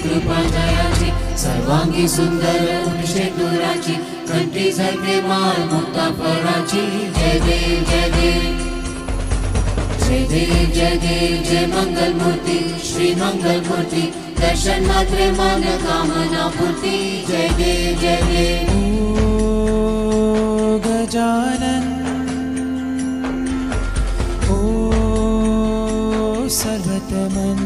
कृपा जयाची सर्वांगी सुंदर शेंदुराची कंठी झळके माळ मुक्ता फळाची जय देव जय देव जय देव जय देव जय मंगल मूर्ती श्री मंगल मूर्ती दर्शन मात्रे मन कामना पूर्ती जय देव जय देव ओ गजानन ओ सर्वतमन